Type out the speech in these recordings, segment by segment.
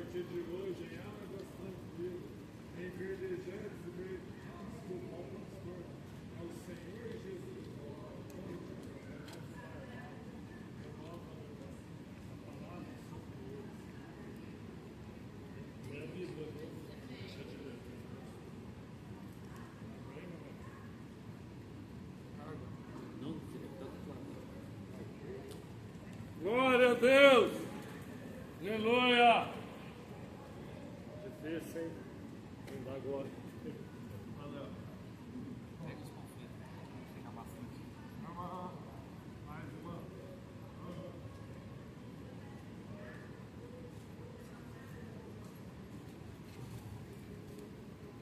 partir de hoje, em águas tranquilas, em verdejantes e verdejantes do bom pastor, ao Senhor Jesus, minha vida, deixa de ler. Glória a Deus! Aleluia! Difícil, hein? Não dá agora. Valeu. Pega os conflitos, fica bastante. Mais uma.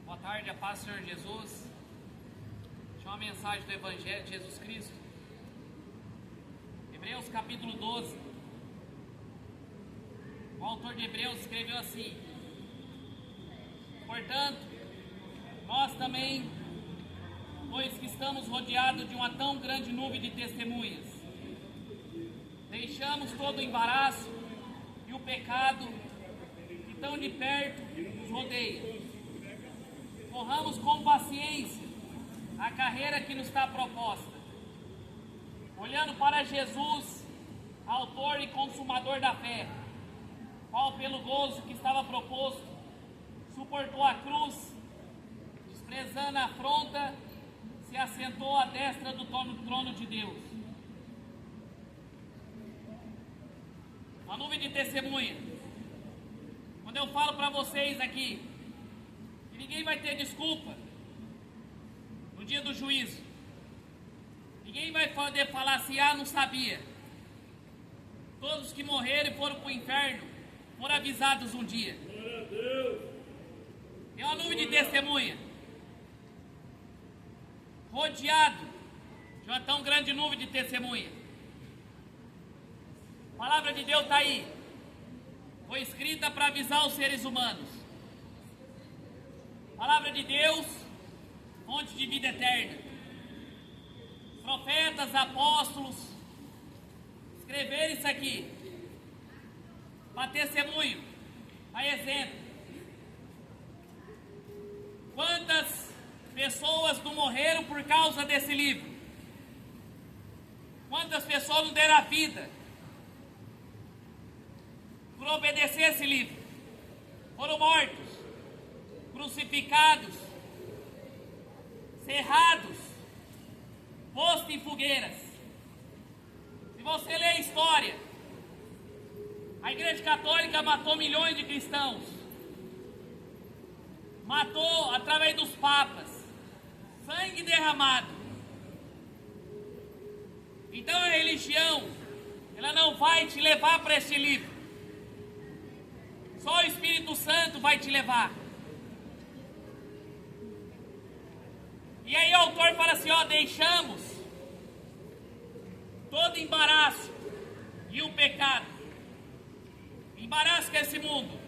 Boa tarde, a paz do Senhor Jesus. Tinha uma mensagem do Evangelho de Jesus Cristo. Hebreus capítulo 12. O autor de Hebreus escreveu assim: portanto, nós também, pois que estamos rodeados de uma tão grande nuvem de testemunhas, deixamos todo o embaraço e o pecado que tão de perto nos rodeia. Corramos com paciência a carreira que nos está proposta, olhando para Jesus, autor e consumador da fé, qual pelo gozo que estava proposto, suportou a cruz, desprezando a afronta, se assentou à destra do trono de Deus. Uma nuvem de testemunha. Quando eu falo para vocês aqui, que ninguém vai ter desculpa no dia do juízo, ninguém vai poder falar assim, não sabia. Todos que morreram e foram para o inferno foram avisados um dia. Glória a Deus! É uma nuvem de testemunha, rodeado de uma tão grande nuvem de testemunha. A palavra de Deus está aí, foi escrita para avisar os seres humanos. A palavra de Deus, fonte de vida eterna. Profetas, apóstolos escreveram isso aqui para testemunho, para exemplo. Quantas pessoas não morreram por causa desse livro? Quantas pessoas não deram a vida por obedecer esse livro? Foram mortos, crucificados, cerrados, postos em fogueiras. Se você ler a história, a Igreja Católica matou milhões de cristãos. Matou através dos papas, sangue derramado. Então a religião, ela não vai te levar para este livro. Só o Espírito Santo vai te levar. E aí o autor fala assim, deixamos todo embaraço e o pecado. Embaraço que é esse mundo.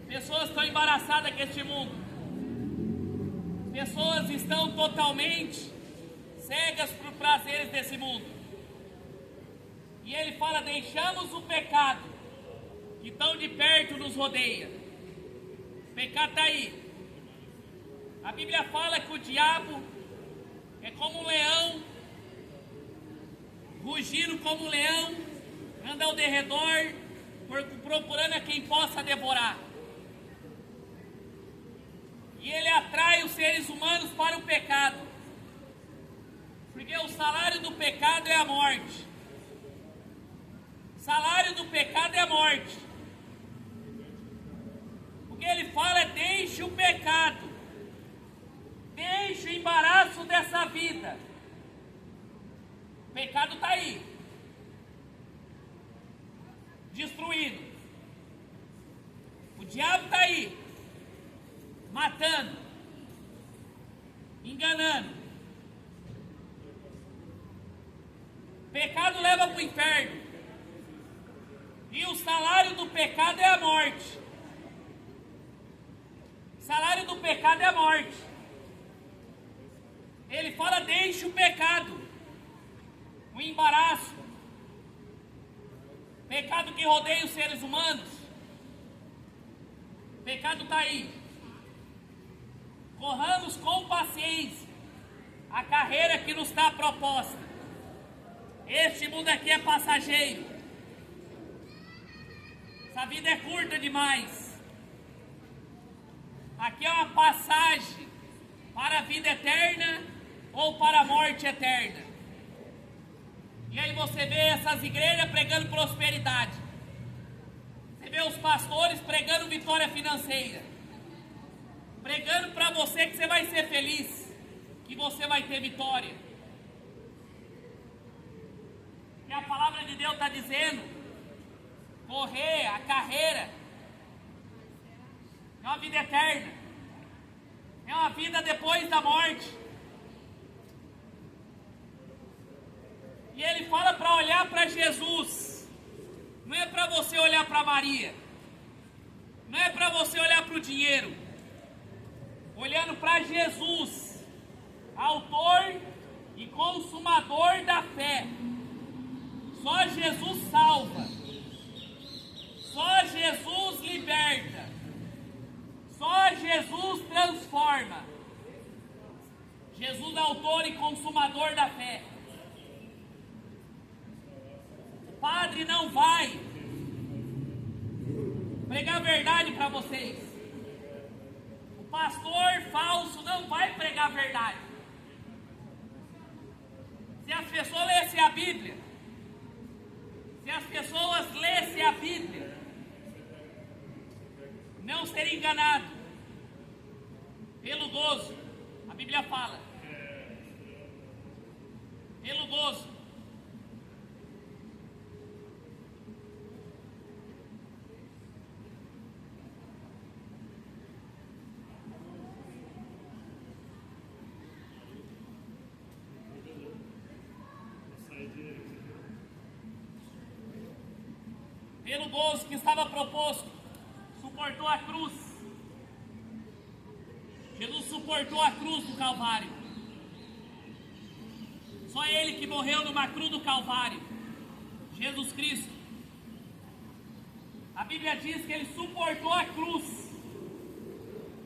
Pessoas estão embaraçadas com este mundo. Pessoas estão totalmente cegas por prazeres desse mundo. E ele fala, deixamos o pecado que tão de perto nos rodeia. O pecado está aí. A Bíblia fala que o diabo é como um leão, rugindo como um leão, anda ao derredor, procurando a quem possa devorar. E ele atrai os seres humanos para o pecado, porque o salário do pecado é a morte. O salário do pecado é a morte. O que ele fala é, deixe o pecado, deixe o embaraço dessa vida. O pecado está aí, destruindo. O diabo está aí, matando, enganando. Pecado leva para o inferno. E o salário do pecado é a morte. O salário do pecado é a morte. Ele fala, deixe o pecado, o embaraço, pecado que rodeia os seres humanos, O pecado está aí. Corramos com paciência a carreira que nos está proposta. Este mundo aqui é passageiro. Essa vida é curta demais. Aqui é uma passagem para a vida eterna ou para a morte eterna. E aí você vê essas igrejas pregando prosperidade. Você vê os pastores pregando vitória financeira. Pregando para você que você vai ser feliz, que você vai ter vitória. E a palavra de Deus está dizendo: correr a carreira é uma vida eterna, é uma vida depois da morte. E ele fala para olhar para Jesus, não é para você olhar para Maria, não é para você olhar para o dinheiro, olhando para Jesus, autor e consumador da fé. Só Jesus salva, só Jesus liberta, só Jesus transforma. Jesus é autor e consumador da fé. O padre não vai pregar a verdade para vocês. O pastor falso não vai pregar a verdade. Se as pessoas lessem a Bíblia, se as pessoas lessem a Bíblia, não seria enganado pelo gozo. A Bíblia fala pelo gozo. Pelo gozo que estava proposto, suportou a cruz. Jesus suportou a cruz do Calvário. Só Ele que morreu numa cruz do Calvário, Jesus Cristo. A Bíblia diz que Ele suportou a cruz,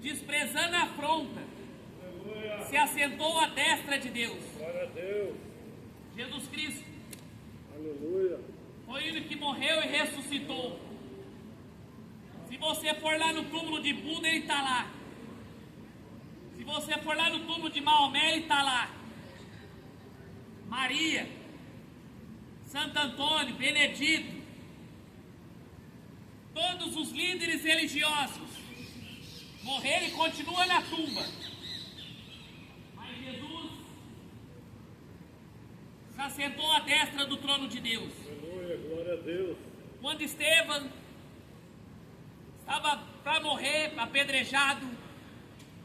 desprezando a afronta, se assentou à destra de Deus. Glória a Deus. Jesus Cristo. Aleluia. Foi Ele que morreu e ressuscitou. Se você for lá no túmulo de Buda, Ele está lá. Se você for lá no túmulo de Maomé, Ele está lá. Maria, Santo Antônio, Benedito, todos os líderes religiosos morreram e continuam na tumba. Mas Jesus se assentou à destra do trono de Deus. Aleluia, glória a Deus. Quando Estevão estava para morrer, apedrejado,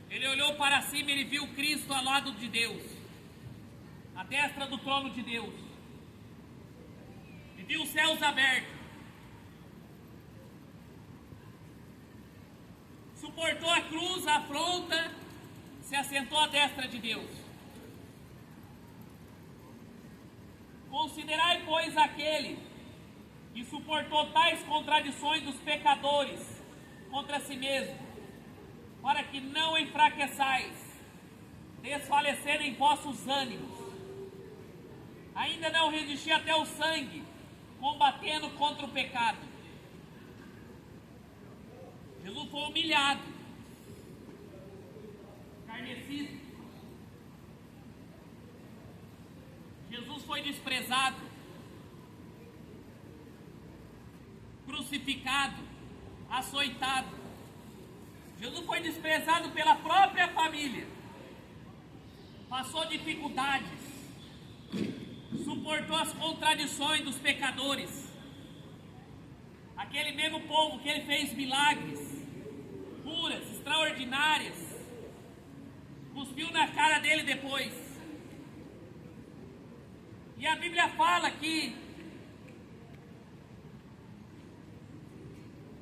ele olhou para cima e ele viu Cristo ao lado de Deus, à destra do trono de Deus. E viu os céus abertos. Suportou a cruz, a afronta, se assentou à destra de Deus. Considerai, pois, aquele que suportou tais contradições dos pecadores contra si mesmo, para que não enfraqueçais, desfalecendo em vossos ânimos. Ainda não resisti até o sangue, combatendo contra o pecado. Jesus foi humilhado, escarnecido. Jesus foi desprezado, crucificado, açoitado. Jesus foi desprezado pela própria família, passou dificuldades, suportou as contradições dos pecadores. Aquele mesmo povo que ele fez milagres, curas extraordinárias, cuspiu na cara dele depois. E a Bíblia fala que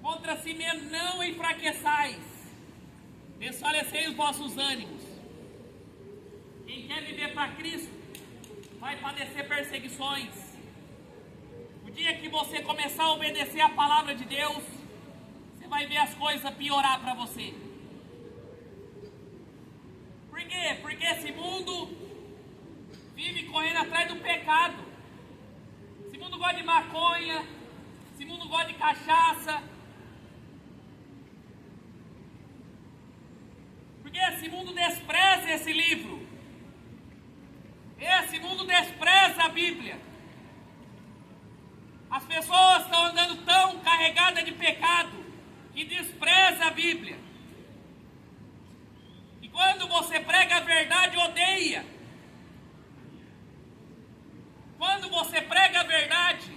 contra si mesmo não enfraqueçais, desfalecei os vossos ânimos. Quem quer viver para Cristo vai padecer perseguições. O dia que você começar a obedecer a palavra de Deus, você vai ver as coisas piorar para você. Por quê? Porque esse mundo vive correndo atrás do pecado. Esse mundo gosta de maconha, esse mundo gosta de cachaça. Porque esse mundo despreza esse livro. Esse mundo despreza a Bíblia. As pessoas estão andando tão carregadas de pecado que despreza a Bíblia. E quando você prega a verdade, odeia. Quando você prega a verdade,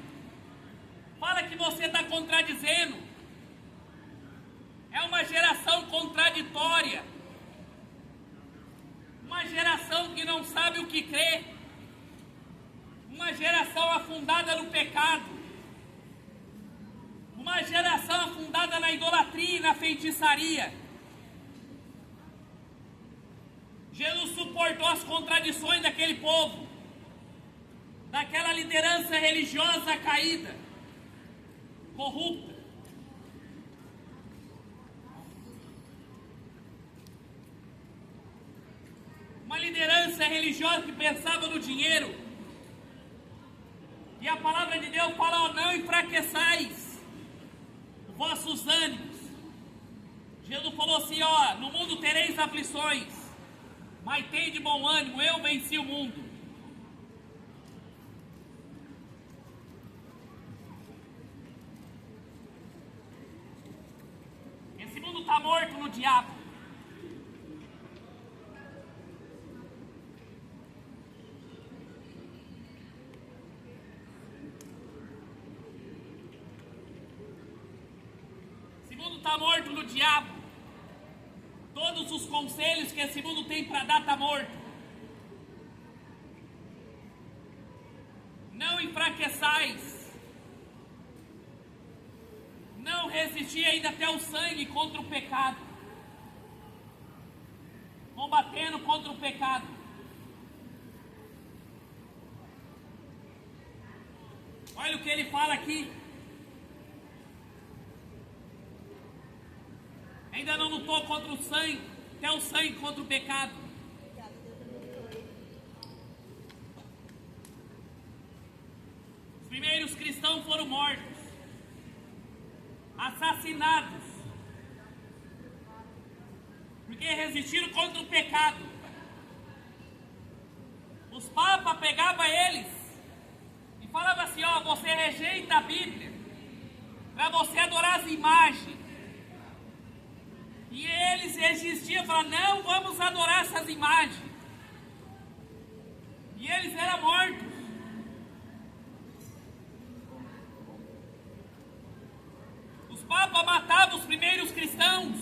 fala que você está contradizendo. É uma geração contraditória. Uma geração que não sabe o que crê. Uma geração afundada no pecado. Uma geração afundada na idolatria e na feitiçaria. Jesus suportou as contradições daquele povo, daquela liderança religiosa caída, corrupta. Uma liderança religiosa que pensava no dinheiro. E a palavra de Deus fala: ó, não enfraqueçais vossos ânimos. Jesus falou assim: ó, no mundo tereis aflições, mas tem de bom ânimo, eu venci o mundo. Esse mundo está morto no diabo. Está morto no diabo. Todos os conselhos que esse mundo tem para dar está morto. Não enfraqueçais. Não resisti ainda até o sangue contra o pecado. Combatendo contra o pecado. Olha o que ele fala aqui. Ainda não lutou contra o sangue, até o sangue contra o pecado. Os primeiros cristãos foram mortos, assassinados, porque resistiram contra o pecado. Os papas pegavam eles e falavam assim: ó, você rejeita a Bíblia para você adorar as imagens. E eles resistiam, falavam: não vamos adorar essas imagens. E eles eram mortos. Os papas matavam os primeiros cristãos,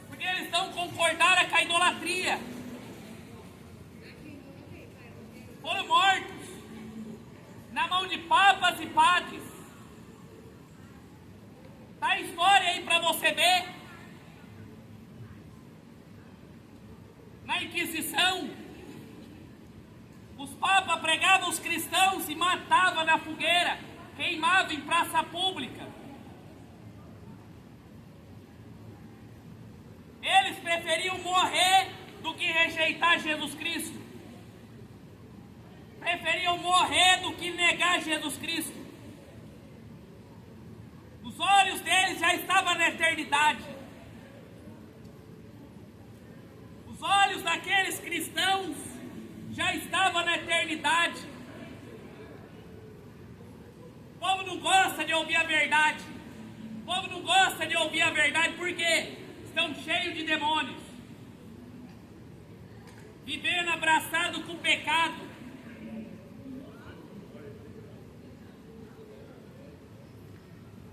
porque eles não concordaram com a idolatria. Foram mortos na mão de papas e padres. Tá a história aí para você ver. Na Inquisição, os papas pregavam os cristãos e matavam na fogueira, queimavam em praça pública. Eles preferiam morrer do que rejeitar Jesus Cristo. Preferiam morrer do que negar Jesus Cristo. Os olhos deles já estavam na eternidade. Os olhos daqueles cristãos já estavam na eternidade. O povo não gosta de ouvir a verdade. O povo não gosta de ouvir a verdade porque estão cheios de demônios. Vivendo abraçado com o pecado.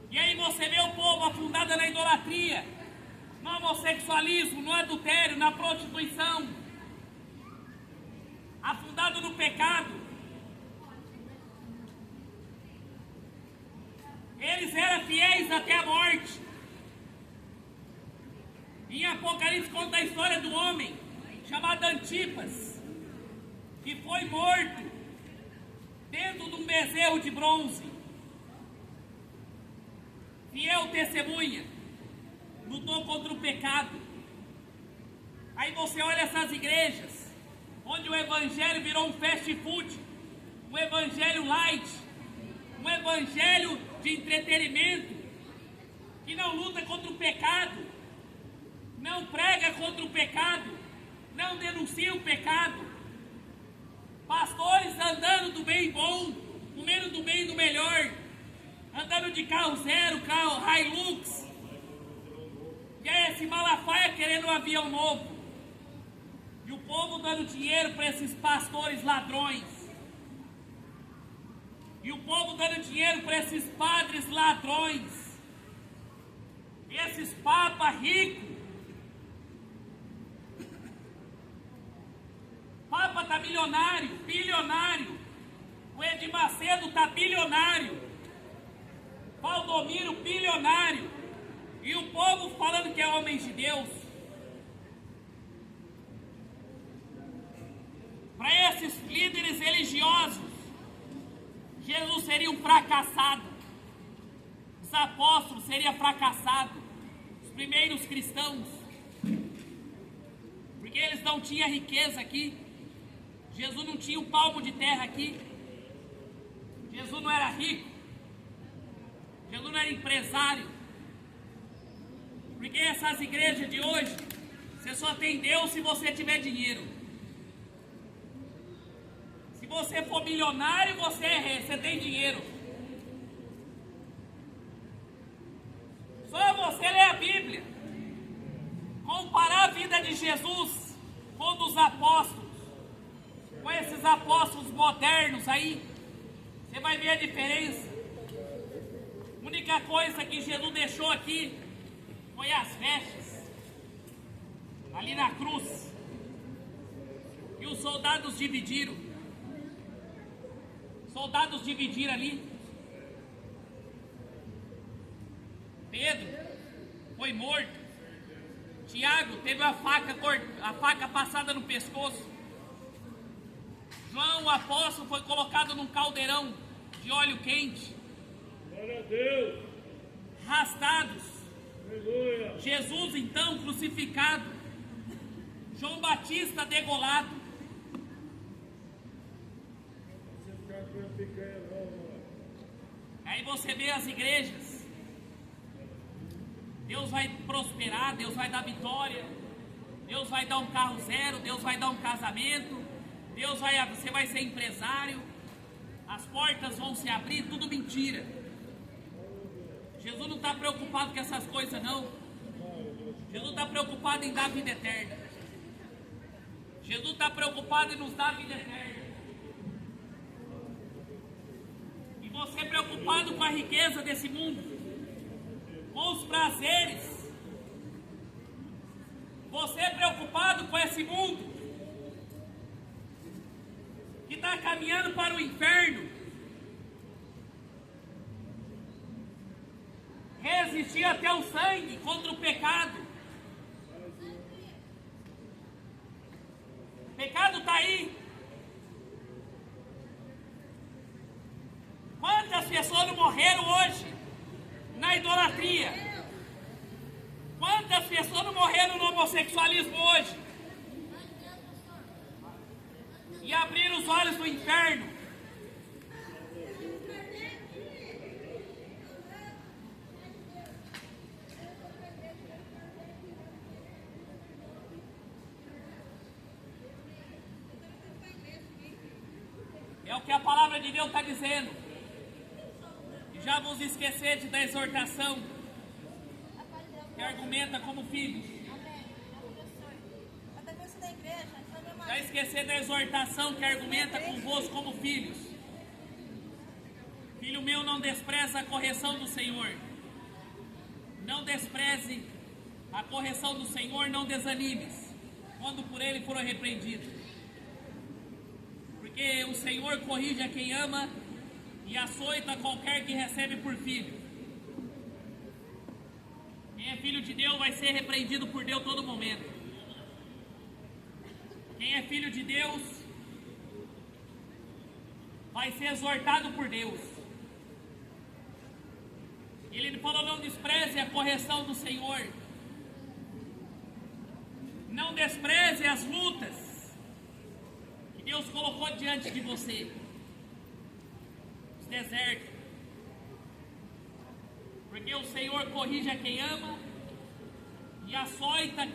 E aí você vê o povo afundado na idolatria, no homossexualismo, no adultério, na prostituição, afundado no pecado. Eles eram fiéis até a morte. Em Apocalipse conta a história do homem chamado Antipas, que foi morto dentro de um bezerro de bronze. fiel testemunha, lutou contra o pecado. Aí você olha essas igrejas, onde o evangelho virou um fast food, um evangelho light, um evangelho de entretenimento, que não luta contra o pecado, não prega contra o pecado, não denuncia o pecado. Pastores andando do bem bom, comendo do bem do melhor, andando de carro zero, carro Hilux, e aí esse Malafaia querendo um avião novo, e o povo dando dinheiro para esses pastores ladrões, e o povo dando dinheiro para esses padres ladrões, esses papas ricos. Papa está milionário, bilionário. O Edir Macedo está bilionário. Valdomiro bilionário. E o povo falando que é homem de Deus. Para esses líderes religiosos, Jesus seria um fracassado. Os apóstolos seriam fracassados. Os primeiros cristãos. Porque eles não tinham riqueza aqui. Jesus não tinha um palmo de terra aqui. Jesus não era rico. Jesus não era empresário. Porque essas igrejas de hoje, você só tem Deus se você tiver dinheiro. Se você for milionário, você tem dinheiro. Só você ler a Bíblia, comparar a vida de Jesus com dos apóstolos, com esses apóstolos modernos aí, você vai ver a diferença. A única coisa que Jesus deixou aqui foi as vestes, ali na cruz. E os soldados dividiram. Soldados dividiram ali. Pedro foi morto. Tiago teve a faca passada no pescoço. João, o apóstolo, foi colocado num caldeirão de óleo quente. Glória a Deus. Arrastados. Aleluia. Jesus, então, crucificado. João Batista degolado. Você ficar com a picanha nova. Aí você vê as igrejas. Deus vai prosperar, Deus vai dar vitória. Deus vai dar um carro zero, Deus vai dar um casamento. Você vai ser empresário, as portas vão se abrir, tudo mentira. Jesus não está preocupado com essas coisas não. Jesus está preocupado em dar vida eterna. Jesus está preocupado em nos dar vida eterna. E você preocupado com a riqueza desse mundo, com os prazeres. Você é preocupado com esse mundo que está caminhando para o inferno. Resistir até o sangue contra o pecado. O pecado está aí. Quantas pessoas não morreram hoje na idolatria? Quantas pessoas não morreram no homossexualismo hoje? E abriram os olhos do inferno. É o que a palavra de Deus está dizendo. E já vos esqueceste da exortação que argumenta como filhos. Já esquecer da exortação que argumenta convosco como filhos. Filho meu, não despreza a correção do Senhor. Não despreze a correção do Senhor, não desanimes quando por ele for repreendido. Porque o Senhor corrige a quem ama e açoita qualquer que recebe por filho. Quem é filho de Deus vai ser repreendido por Deus todo momento. Quem é filho de Deus vai ser exortado por Deus. Ele falou: não despreze a correção do Senhor. Não despreze as lutas que Deus colocou diante de você. Os desertos. Porque o Senhor corrige a quem ama e açoita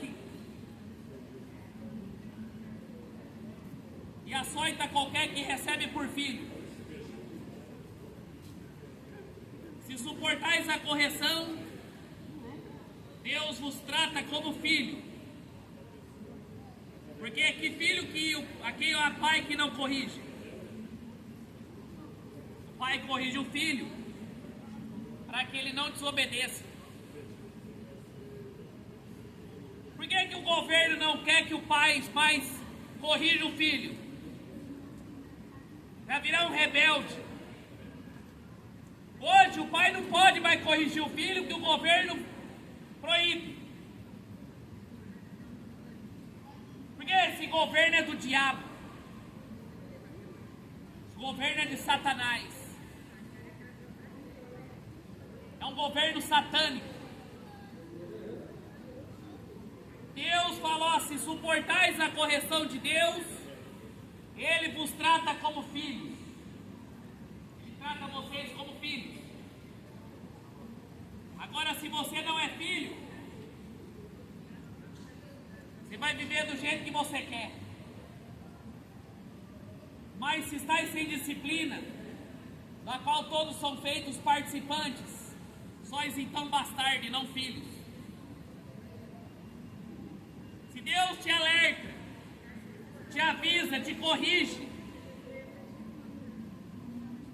qualquer que recebe por filho. Se suportais a correção, Deus vos trata como filho. Porque que filho a quem há pai que não corrige? O pai corrige o filho para que ele não desobedeça. Por que o governo não quer que o pai mais corrija o filho? Vai virar um rebelde. Hoje o pai não pode mais corrigir o filho, que o governo proíbe. Porque esse governo é do diabo. Esse governo é de Satanás. É um governo satânico. Deus falou: se suportais a correção de Deus, Ele vos trata como filhos. Ele trata vocês como filhos. Agora, se você não é filho, você vai viver do jeito que você quer. Mas se estáis sem disciplina, da qual todos são feitos participantes, sois então bastardos e não filhos. Se Deus te alerta, te avisa, te corrige,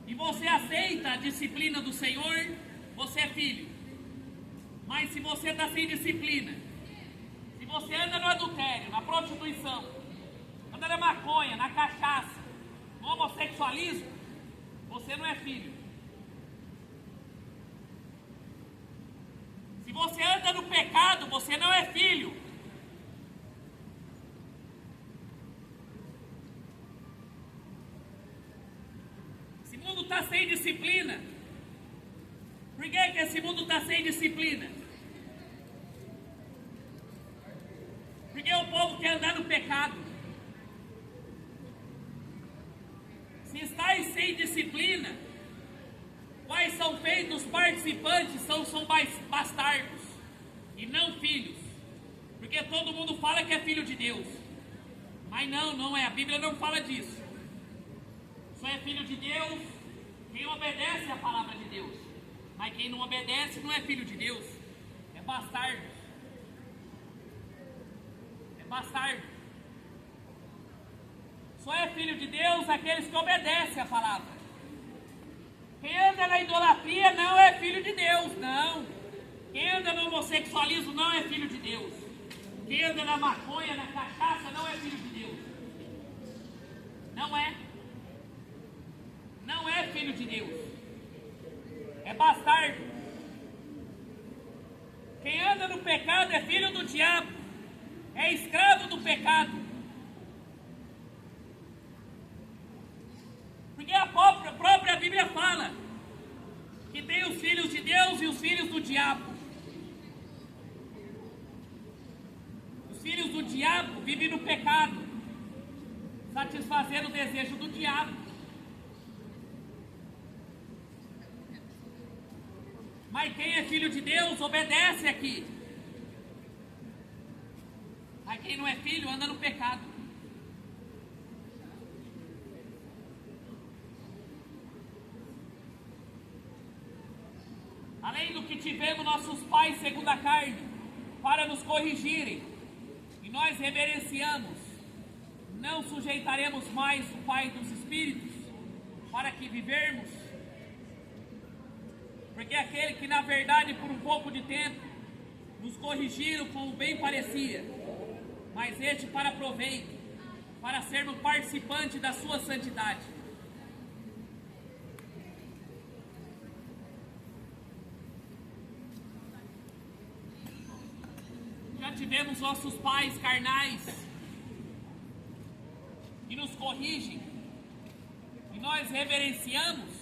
e você aceita a disciplina do Senhor, você é filho. Mas se você está sem disciplina, se você anda no adultério, na prostituição, anda na maconha, na cachaça, no homossexualismo, você não é filho. Se você anda no pecado, você não é filho. Esse mundo está sem disciplina. Por que esse mundo está sem disciplina? Porque o povo quer andar no pecado. Se estáis sem disciplina, quais são feitos os participantes? São bastardos e não filhos. Porque todo mundo fala que é filho de Deus. Mas não é. A Bíblia não fala disso. Só é filho de Deus quem obedece à palavra de Deus. Mas quem não obedece não é filho de Deus. É bastardo. É bastardo. Só é filho de Deus aqueles que obedecem à palavra. Quem anda na idolatria não é filho de Deus, não. Quem anda no homossexualismo não é filho de Deus. Quem anda na maconha, na cachaça, não é filho de Deus. Não é. Não é filho de Deus. É bastardo. Quem anda no pecado é filho do diabo. É escravo do pecado. Porque a própria Bíblia fala que tem os filhos de Deus e os filhos do diabo. Os filhos do diabo vivem no pecado, satisfazendo o desejo do diabo. Mas quem é filho de Deus obedece aqui. Mas quem não é filho anda no pecado. Além do que tivemos nossos pais segundo a carne, para nos corrigirem, e nós reverenciamos, não sujeitaremos mais o Pai dos Espíritos, para que vivermos? Porque aquele que na verdade por um pouco de tempo nos corrigiram como bem parecia, mas este para proveito, para sermos participantes da sua santidade. Já tivemos nossos pais carnais que nos corrigem e nós reverenciamos.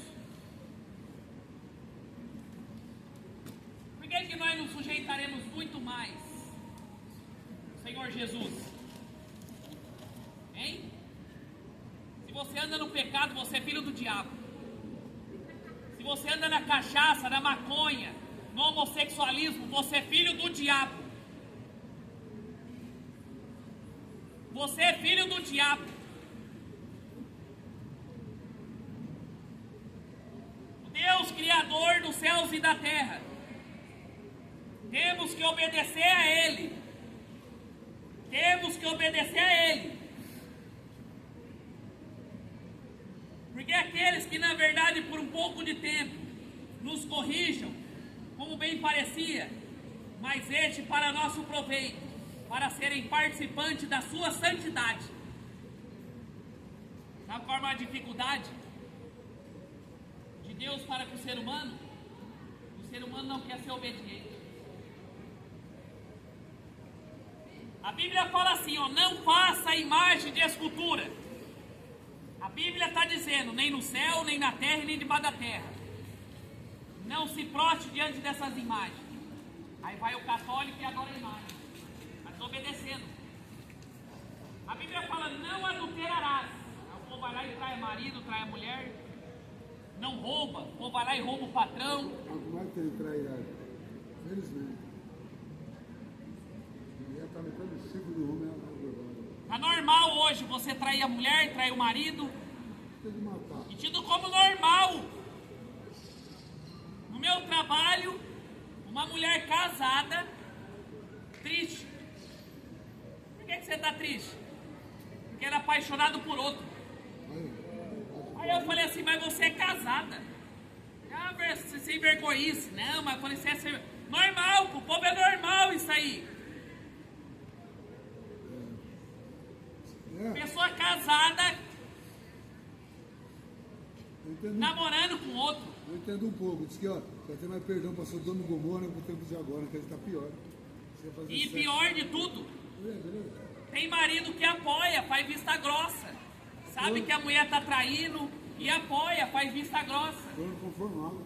que nós nos sujeitaremos muito mais? Senhor Jesus. Hein? Se você anda no pecado, você é filho do diabo. Se você anda na cachaça, na maconha, no homossexualismo, você é filho do diabo. Você é filho do diabo. O Deus Criador dos céus e da terra. Temos que obedecer a Ele. Temos que obedecer a Ele. Porque aqueles que na verdade por um pouco de tempo nos corrijam, como bem parecia, mas este para nosso proveito, para serem participantes da sua santidade. Sabe qual é a maior dificuldade de Deus para com o ser humano? O ser humano não quer ser obediente. A Bíblia fala assim, ó, não faça imagem de escultura. A Bíblia está dizendo, nem no céu, nem na terra, nem debaixo da terra. Não se proste diante dessas imagens. Aí vai o católico e adora a imagem. Mas obedecendo. A Bíblia fala, não adulterarás. Aí o povo vai lá e trai marido, trai a mulher. Não rouba. O povo vai lá e rouba o patrão. Como é que tem trairagem? Felizmente. A mulher está metendo o ciclo do homem. Tá normal hoje você trair a mulher, trair o marido. Tem que matar. E tido como normal. No meu trabalho, uma mulher casada, triste. Por que você está triste? Porque era apaixonado por outro. Aí eu falei assim, mas você é casada. Ah, você sem vergonhice. Não, mas eu falei, você é sem... normal, pro povo é normal isso aí. Pessoa casada, namorando com outro. Eu entendo um pouco. Diz que ó, vai ter mais perdão para Sodoma e Gomorra no tempo de agora, que ele está pior. E pior de tudo, tem marido que apoia, faz vista grossa. Sabe que a mulher está traindo e apoia, faz vista grossa. Foram conformados.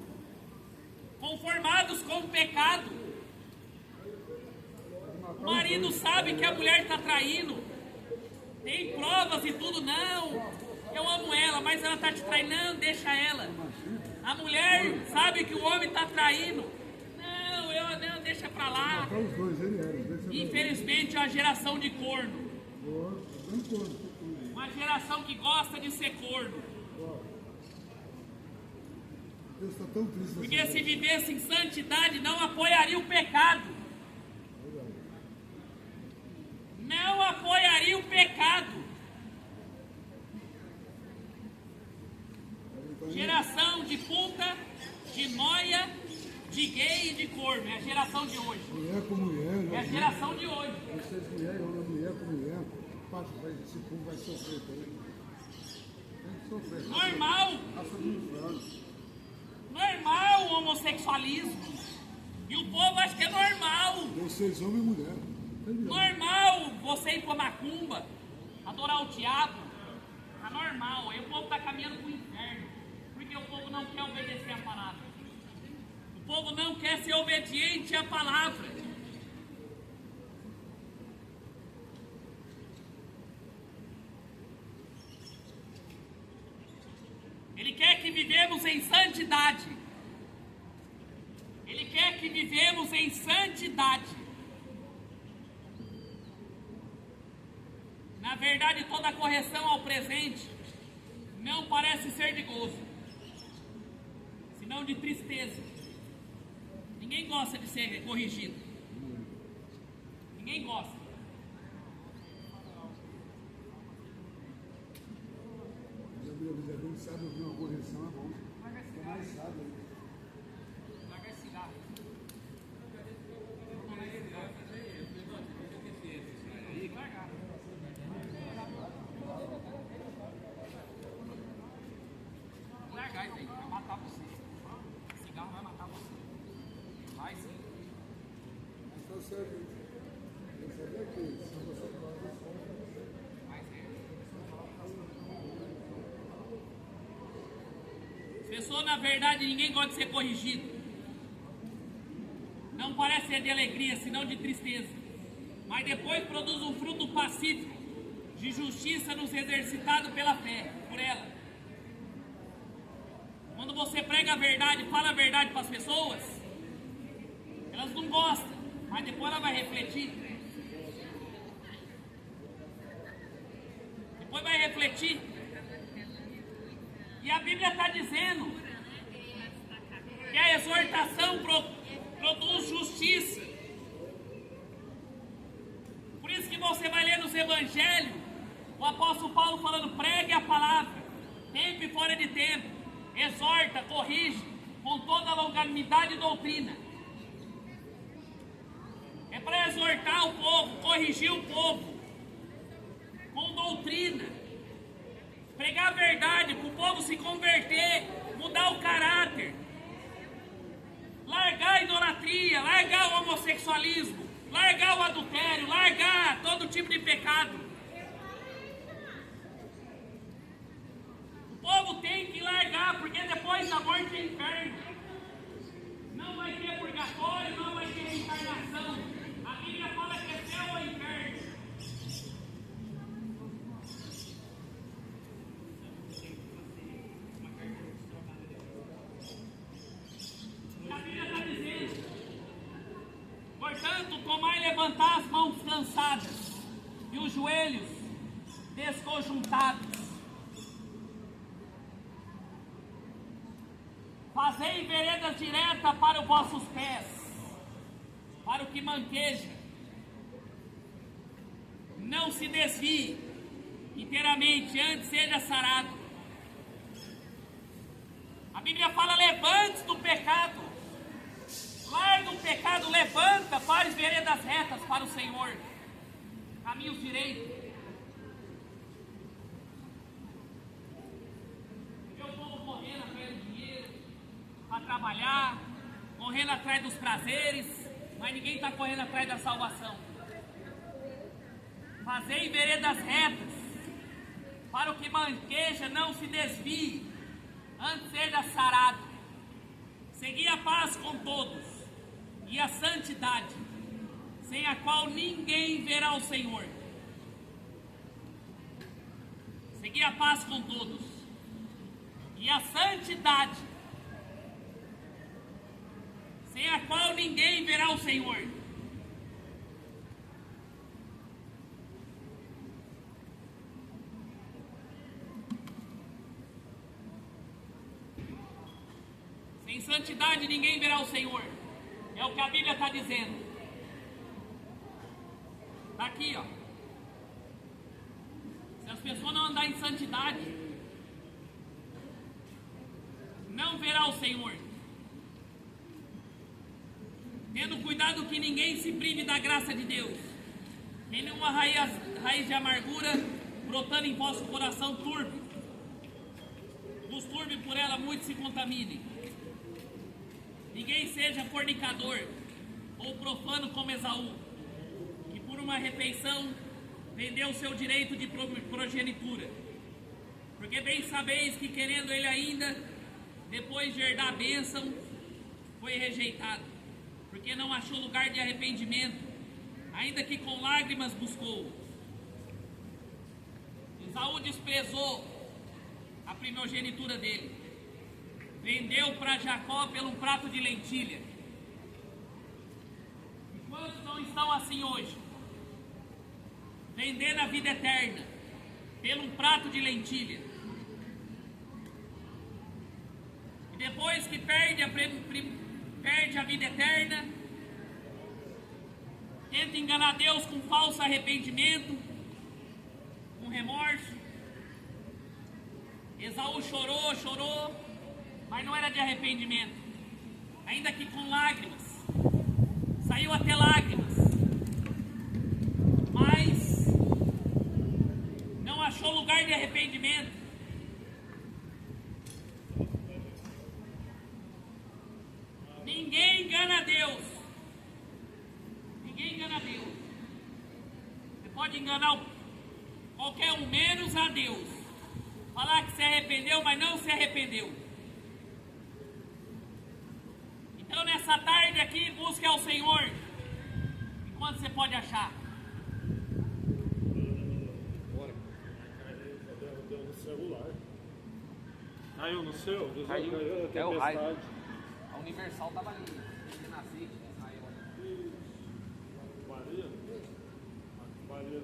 Conformados com o pecado. O marido sabe que a mulher está traindo. Tem provas e tudo, não. Eu amo ela, mas ela está te traindo, não, deixa ela. A mulher sabe que o homem está traindo. Não, deixa pra lá. Para os dois, ele era. Infelizmente é uma geração de corno. Uma geração que gosta de ser corno. Deus está tão triste. Porque se vivesse em santidade, não apoiaria o pecado. Não apoiaria o pecado. Geração de puta, de noia, de gay e de corno. É a geração de hoje. Mulher com mulher. É a geração de hoje. Vocês mulher, mulher com mulher. Esse povo vai sofrer também. Tem que sofrer. Normal. Normal o homossexualismo. E o povo acha que é normal. Vocês, homem e mulher. Normal você ir pra macumba, adorar o diabo. Tá normal. Aí o povo tá caminhando pro inferno. Porque o povo não quer obedecer a palavra. O povo não quer ser obediente à palavra. Ele quer que vivemos em santidade. Ele quer que vivemos em santidade. Na verdade, toda correção ao presente não parece ser de gozo, senão de tristeza. Ninguém gosta de ser corrigido. Ninguém gosta. Não sabe ouvir uma correção, é bom. É mais sábio. Larga esse cigarro. Largar isso aí, vai matar você. Cigarro vai matar você. Vai sim. Está certo. Eu sabia que se você Vai sim. As pessoas, na verdade, ninguém gosta de ser corrigido. não parece ser de alegria, senão de tristeza. Mas depois produz um fruto pacífico, de justiça nos exercitado pela fé, por ela. Quando você prega a verdade, fala a verdade para as pessoas, elas não gostam, mas depois ela vai refletir. Depois vai refletir. E a Bíblia está dizendo que a exortação produz justiça. Por isso que você vai ler nos evangelhos, o apóstolo Paulo falando, pregue a palavra, tempo e fora de tempo, exorta, corrige, com toda a longanimidade e doutrina. É para exortar o povo, corrigir o povo, com doutrina, pregar a verdade, para o povo se converter, mudar o caráter, largar a idolatria, largar o homossexualismo, largar o adultério, largar todo tipo de pecado. O povo tem que largar, porque depois da morte é inferno. Não vai ter purgatório, não vai ter reencarnação. A Bíblia fala que é céu ou inferno. A Bíblia está dizendo, portanto, tomai e levantar as mãos cansadas e os joelhos desconjuntados. Fazei veredas diretas para os vossos pés, para o que manqueja. Não se desvie inteiramente, antes seja sarado. A Bíblia fala, levante do pecado. Larga o pecado, levanta, faz veredas retas para o Senhor. Caminhos direitos. Para trabalhar, correndo atrás dos prazeres, mas ninguém está correndo atrás da salvação. Fazei veredas retas, para o que manqueja não se desvie, antes seja sarado. Segui a paz com todos, e a santidade, sem a qual ninguém verá o Senhor. Segui a paz com todos, e a santidade, sem a qual ninguém verá o Senhor. Sem santidade ninguém verá o Senhor. É o que a Bíblia está dizendo. Está aqui, ó. Se as pessoas não andarem em santidade, não verá o Senhor. Tendo cuidado que ninguém se prive da graça de Deus. Nem nenhuma raiz de amargura brotando em vosso coração turbe. Vos turbe por ela, muito se contamine. Ninguém seja fornicador ou profano como Esaú, que por uma refeição vendeu o seu direito de progenitura. Porque bem sabeis que querendo ele ainda, depois de herdar a bênção, foi rejeitado. Porque não achou lugar de arrependimento, ainda que com lágrimas buscou. Esaú desprezou a primogenitura dele, vendeu para Jacó pelo um prato de lentilha. E quantos não estão assim hoje? Vendendo a vida eterna pelo um prato de lentilha. E depois que perde a vida eterna, tenta enganar Deus com falso arrependimento, com remorso. Esaú chorou, mas não era de arrependimento, ainda que com lágrimas, saiu até lágrimas, mas não achou lugar de arrependimento. Ninguém engana Deus. Ninguém engana Deus. Você pode enganar qualquer um, menos a Deus. Falar que se arrependeu, mas não se arrependeu. Então nessa essa tarde aqui, busque ao Senhor. Enquanto você pode achar. Deu no celular. Caiu no seu? Caiu. Caiu É o raio. tempestade. A Universal tava ali, vendendo azeite de Israel. Maria? Maria.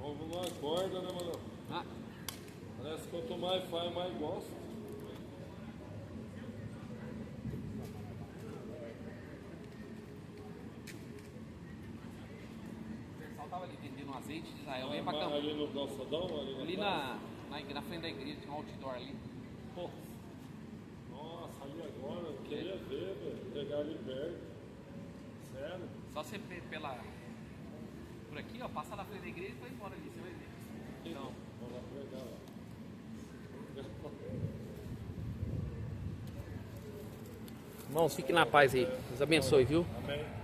Como não acorda, né, mano? Ah, Parece que quanto mais faz, mais gosta. o Universal tava ali vendendo azeite de Israel. Vem pra campo. Ali no calçadão, Ali praça? na frente da igreja, tinha um outdoor ali. Nossa, ali agora, eu queria ver, velho. Pegar ali perto. Sério? Só você por aqui, ó, passa na frente da igreja e vai embora ali, você vai ver. Então, Vamos lá pegar lá. irmãos, fiquem na paz aí. Deus abençoe, viu? Amém.